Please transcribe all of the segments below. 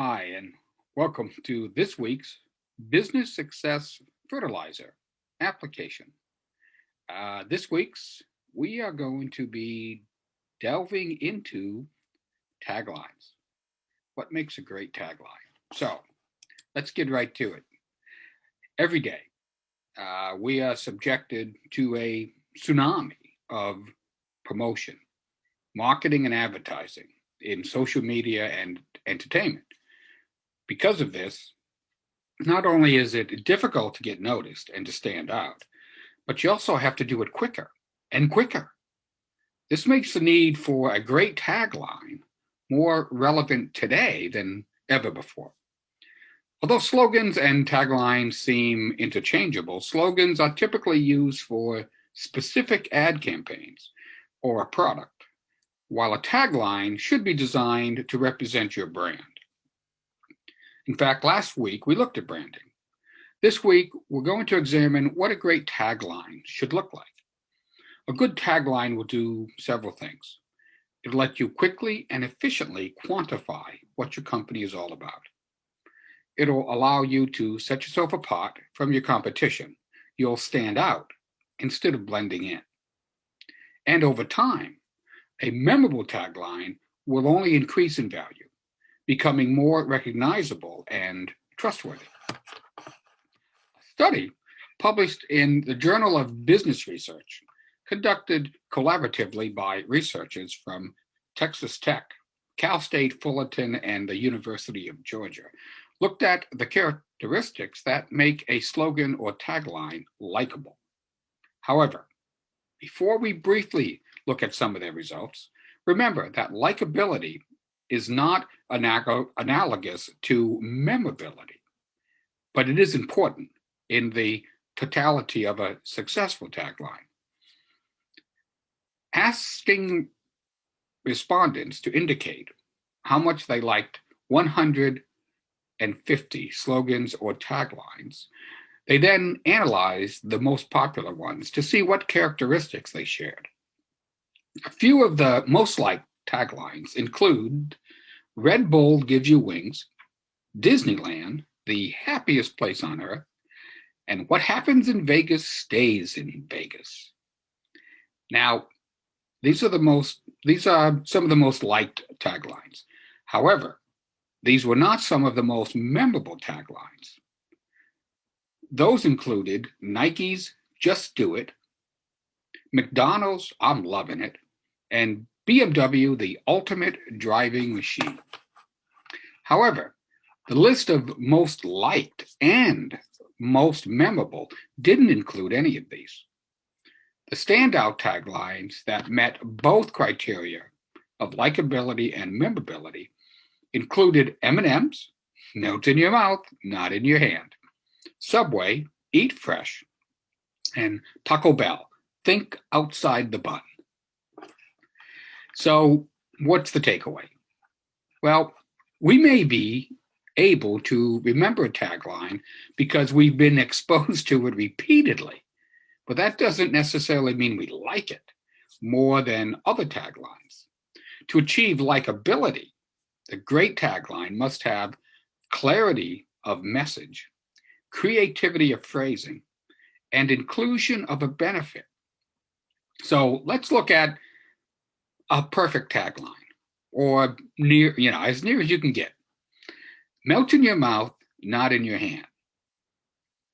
Hi, and welcome to this week's Business Success Fertilizer application. This week's, we are going to be delving into taglines. What makes a great tagline? So let's get right to it. Every day, we are subjected to a tsunami of promotion, marketing, and advertising in social media and entertainment. Because of this, not only is it difficult to get noticed and to stand out, but you also have to do it quicker and quicker. This makes the need for a great tagline more relevant today than ever before. Although slogans and taglines seem interchangeable, slogans are typically used for specific ad campaigns or a product, while a tagline should be designed to represent your brand. In fact, last week we looked at branding. This week, we're going to examine what a great tagline should look like. A good tagline will do several things. It'll let you quickly and efficiently quantify what your company is all about. It'll allow you to set yourself apart from your competition. You'll stand out instead of blending in. And over time, a memorable tagline will only increase in value, becoming more recognizable and trustworthy. Study published in the Journal of Business Research, conducted collaboratively by researchers from Texas Tech, Cal State Fullerton, and the University of Georgia, looked at the characteristics that make a slogan or tagline likable. However, before we briefly look at some of their results, remember that likability is not analogous to memorability, but it is important in the totality of a successful tagline. Asking respondents to indicate how much they liked 150 slogans or taglines, they then analyzed the most popular ones to see what characteristics they shared. A few of the most liked taglines include Red Bull gives you wings, Disneyland, the happiest place on earth, and what happens in Vegas stays in Vegas. Now, these are some of the most liked taglines. However, these were not some of the most memorable taglines. Those included Nike's Just Do It, McDonald's I'm Loving It, and BMW the Ultimate Driving Machine. However, the list of most liked and most memorable didn't include any of these. The standout taglines that met both criteria of likability and memorability included M&M's, melt in your mouth, not in your hand, Subway, eat fresh, and Taco Bell, think outside the bun. So what's the takeaway? Well, we may be able to remember a tagline because we've been exposed to it repeatedly, but that doesn't necessarily mean we like it more than other taglines. To achieve likability, the great tagline must have clarity of message, creativity of phrasing, and inclusion of a benefit. So let's look at a perfect tagline, or as near as you can get. Melt in your mouth, not in your hand.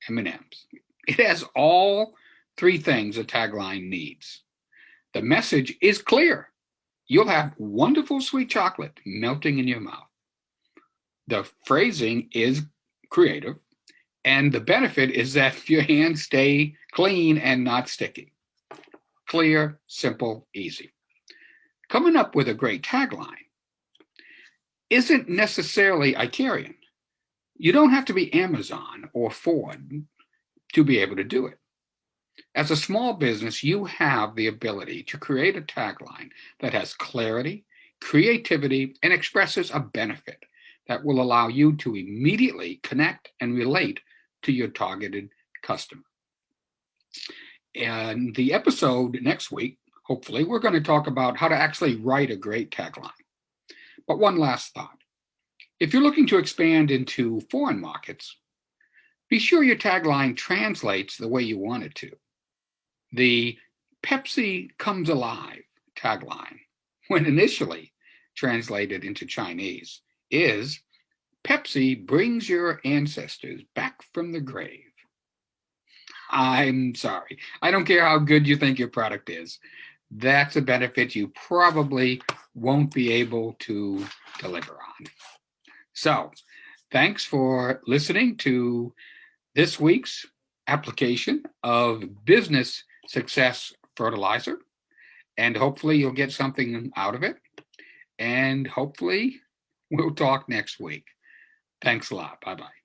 M&M's. It has all three things a tagline needs. The message is clear. You'll have wonderful sweet chocolate melting in your mouth. The phrasing is creative, and the benefit is that your hands stay clean and not sticky. Clear, simple, easy. Coming up with a great tagline isn't necessarily Icarian. You don't have to be Amazon or Ford to be able to do it. As a small business, you have the ability to create a tagline that has clarity, creativity, and expresses a benefit that will allow you to immediately connect and relate to your targeted customer. In the episode next week, hopefully, we're going to talk about how to actually write a great tagline. But one last thought. If you're looking to expand into foreign markets, be sure your tagline translates the way you want it to. The Pepsi comes alive tagline, when initially translated into Chinese, is Pepsi brings your ancestors back from the grave. I'm sorry. I don't care how good you think your product is. That's a benefit you probably won't be able to deliver on. So, thanks for listening to this week's application of Business Success Fertilizer. And hopefully you'll get something out of it. And hopefully we'll talk next week. Thanks a lot. Bye-bye.